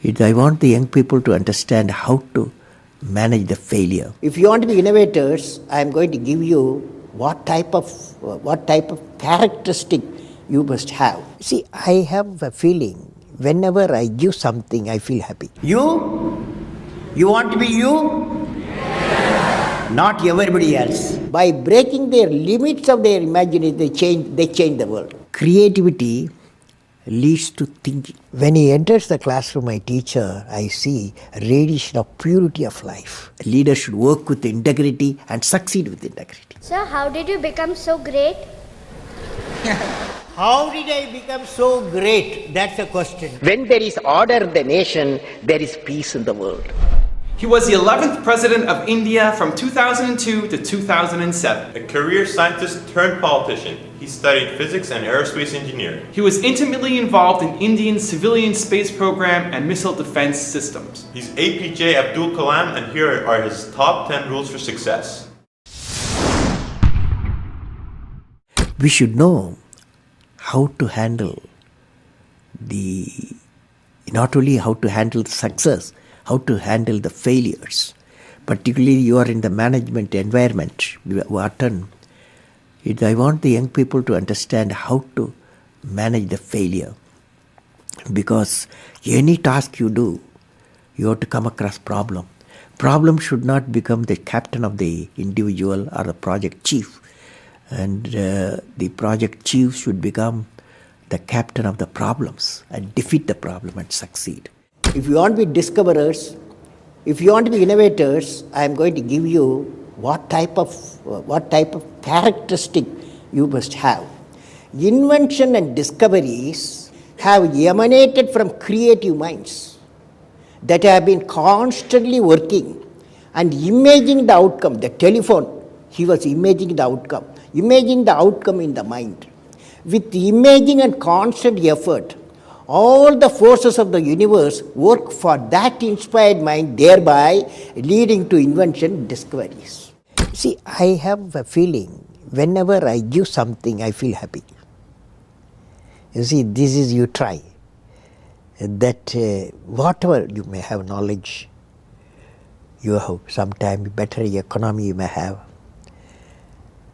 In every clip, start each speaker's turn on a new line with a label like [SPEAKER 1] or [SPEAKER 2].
[SPEAKER 1] I want the young people to understand how to manage the failure.
[SPEAKER 2] If you want to be innovators, I am going to give you what type of characteristic you must have. See, I have a feeling whenever I give something, I feel happy. You want to be you? Not everybody else. By breaking their limits of their imagination, they change the world. Creativity leads to thinking. When he enters the classroom, my teacher, I see a radiation of purity of life. A leader should work with integrity and succeed with integrity.
[SPEAKER 3] Sir, how did you become so great?
[SPEAKER 2] How did I become so great? That's the question. When there is order in the nation, there is peace in the world.
[SPEAKER 4] He was the 11th President of India from 2002 to 2007.
[SPEAKER 5] A career scientist turned politician. He studied physics and aerospace engineering.
[SPEAKER 4] He was intimately involved in India's civilian space program and missile defense systems.
[SPEAKER 5] He's A P J Abdul Kalam, and here are his top 10 rules for success.
[SPEAKER 1] We should know how to handle not only how to handle the success, how to handle the failures. Particularly you are in the management environment, Wharton. I want the young people to understand how to manage the failure. Because any task you do, you have to come across problem. Problem should not become the captain of the individual or the project chief. And the project chief should become the captain of the problems and defeat the problem and succeed. If you want to be discoverers, if you want to be innovators, I am going to give you what type of characteristic you must have. Invention and discoveries have emanated from creative minds that have been constantly working and imagining the outcome. The telephone, he was imagining the outcome in the mind. With imaging and constant effort, all the forces of the universe work for that inspired mind, thereby leading to invention and discoveries. See, I have a feeling whenever I give something, I feel happy. You see, this is you try. That whatever you may have knowledge, you have sometimes better economy you may have.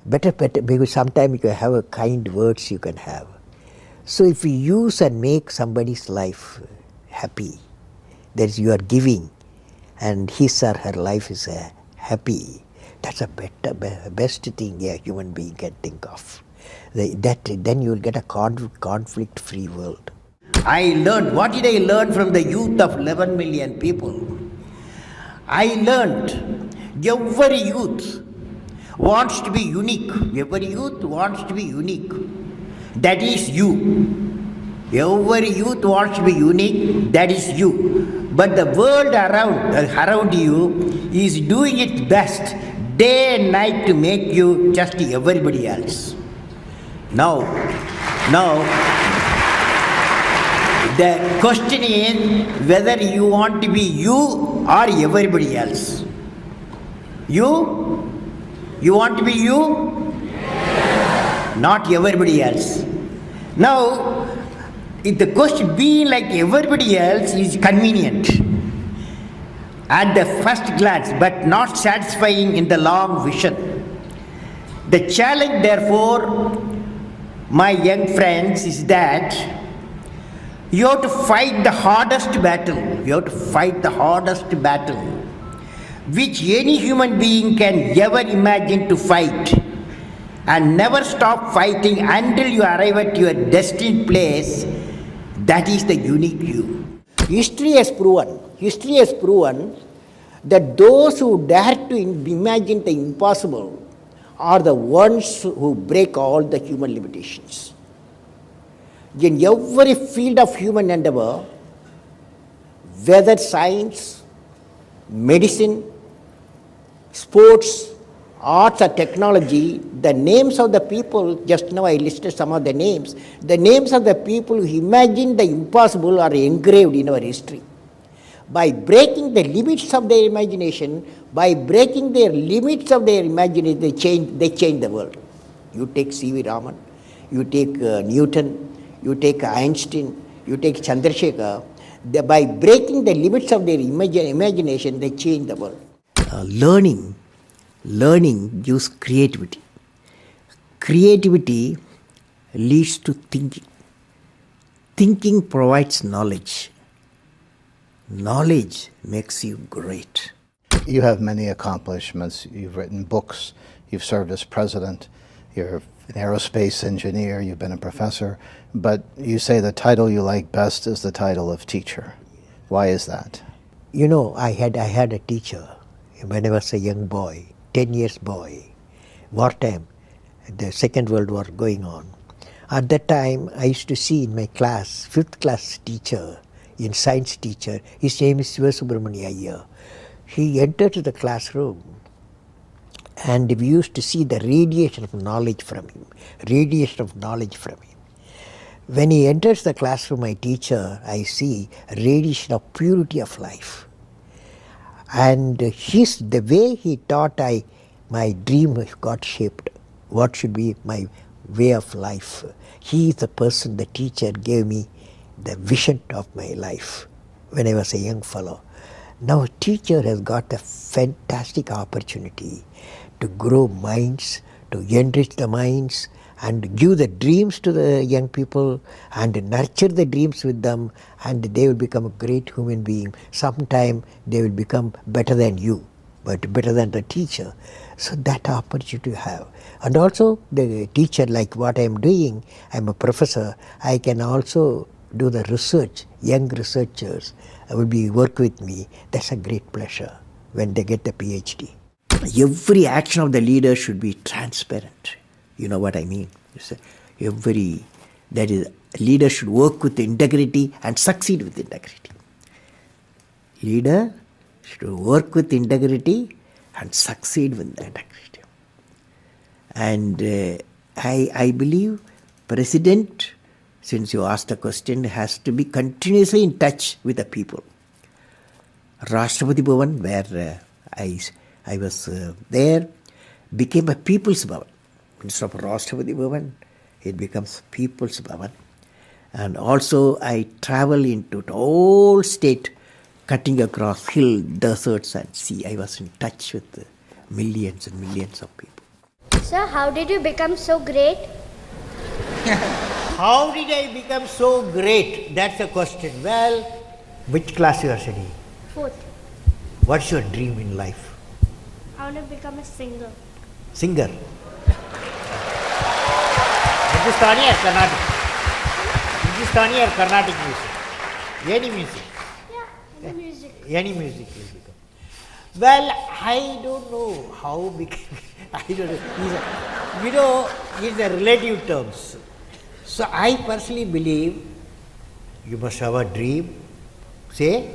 [SPEAKER 1] Better, because sometimes you can have a kind words you can have. So if you use and make somebody's life happy, that is you are giving, and his or her life is happy, that's a best thing a human being can think of. Then you will get a conflict-free world. What did I learn from the youth of 11 million people? I learned every youth wants to be unique. Every youth wants to be unique. That is you. Every youth wants to be unique. That is you. But the world around you is doing its best day and night to make you just everybody else. Now, the question is whether you want to be you or everybody else. You want to be you? Not everybody else. Now, if the question being like everybody else is convenient at the first glance, but not satisfying in the long vision. The challenge, therefore, my young friends, is that you have to fight the hardest battle. You have to fight the hardest battle which any human being can ever imagine to fight, and never stop fighting until you arrive at your destined place. That is the unique you. History has proven that those who dare to imagine the impossible are the ones who break all the human limitations. In every field of human endeavor, whether science, medicine, sports, arts or technology, the names of the people, just now I listed some of the names of the people who imagined the impossible are engraved in our history. By breaking the limits of their imagination, they change the world. You take C.V. Raman, you take Newton, you take Einstein, you take Chandrasekhar. By breaking the limits of their imagination, they change the world.
[SPEAKER 2] Learning gives creativity. Creativity leads to thinking. Thinking provides knowledge. Knowledge makes you great.
[SPEAKER 6] You have many accomplishments. You've written books. You've served as president. You're an aerospace engineer. You've been a professor. But you say the title you like best is the title of teacher. Why is that?
[SPEAKER 2] You know, I had a teacher when I was a young boy, 10 years boy, wartime, the Second World War going on. At that time, I used to see in my class, 5th class teacher, in science teacher, his name is Subramania Iyer. He entered the classroom and we used to see the radiation of knowledge from him, When he enters the classroom, my teacher, I see radiation of purity of life. And the way he taught, my dream got shaped. What should be my way of life? He is the person, the teacher gave me the vision of my life when I was a young fellow. Now a teacher has got a fantastic opportunity to grow minds, to enrich the minds, and give the dreams to the young people and nurture the dreams with them, and they will become a great human being. Sometime they will become better than you, but better than the teacher. So that opportunity you have. And also the teacher, like what I am doing, I am a professor, I can also do the research. Young researchers will work with me. That's a great pleasure when they get the PhD. Every action of the leader should be transparent. You know what I mean? Leader should work with integrity and succeed with integrity. Leader should work with integrity and succeed with integrity. And I believe President, since you asked the question, has to be continuously in touch with the people. Rashtrapati Bhavan, where I was there, became a People's Bhavan. Instead of Rashtrapati Bhavan, it becomes People's Bhavan. And also I travel into the whole state, cutting across hill, deserts and sea. I was in touch with millions and millions of people.
[SPEAKER 3] Sir, how did you become so great?
[SPEAKER 1] How did I become so great? That's the question. Well,
[SPEAKER 2] Which class you are studying?
[SPEAKER 3] 4th.
[SPEAKER 2] What's your dream in life?
[SPEAKER 3] I want to become a singer.
[SPEAKER 2] Singer.
[SPEAKER 1] Hindustani or Carnatic? Hindustani or Carnatic music? Any music?
[SPEAKER 3] Yeah, the music.
[SPEAKER 1] Any music will become. Well, I don't know how big. I don't know. These are relative terms. So I personally believe you must have a dream. Say,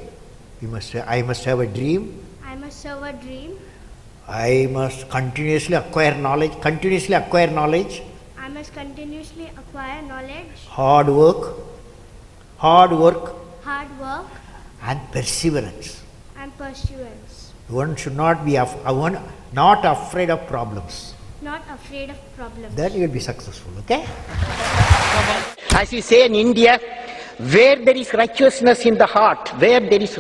[SPEAKER 1] I must have a dream.
[SPEAKER 3] I must have a dream.
[SPEAKER 1] I must continuously acquire knowledge.
[SPEAKER 3] I must continuously acquire knowledge.
[SPEAKER 1] Hard work.
[SPEAKER 3] Hard work
[SPEAKER 1] And perseverance.
[SPEAKER 3] and pursuance.
[SPEAKER 1] One should not be not afraid of problems.
[SPEAKER 3] Not afraid of problems.
[SPEAKER 1] Then you will be successful, okay?
[SPEAKER 7] As we say in India, where there is righteousness in the heart, there is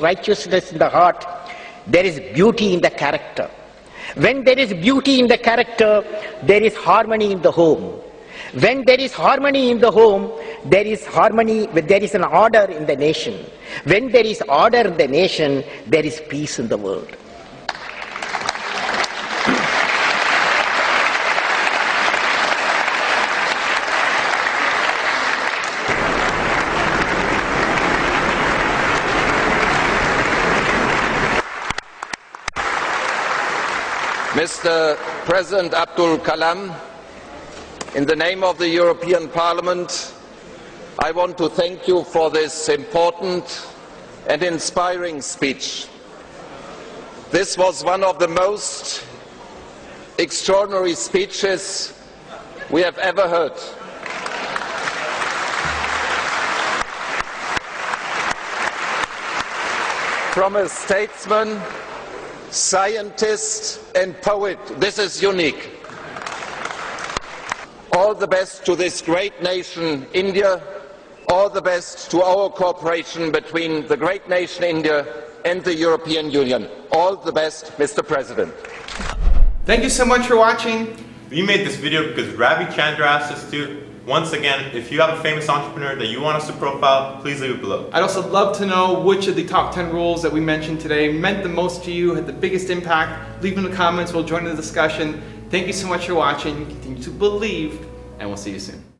[SPEAKER 7] beauty in the character. When there is beauty in the character, there is harmony in the home. When there is harmony in the home, there is an order in the nation. When there is order in the nation, there is peace in the world.
[SPEAKER 8] Mr. President Abdul Kalam, in the name of the European Parliament, I want to thank you for this important and inspiring speech. This was one of the most extraordinary speeches we have ever heard. From a statesman, scientist and poet, this is unique. All the best to this great nation, India, all the best to our cooperation between the great nation India and the European Union. All the best, Mr. President.
[SPEAKER 4] Thank you so much for watching.
[SPEAKER 5] We made this video because Ravi Chandra asked us to. Once again, if you have a famous entrepreneur that you want us to profile, please leave it below.
[SPEAKER 4] I'd also love to know which of the top 10 rules that we mentioned today meant the most to you, had the biggest impact. Leave in the comments, we'll join in the discussion. Thank you so much for watching. Continue to believe, and we'll see you soon.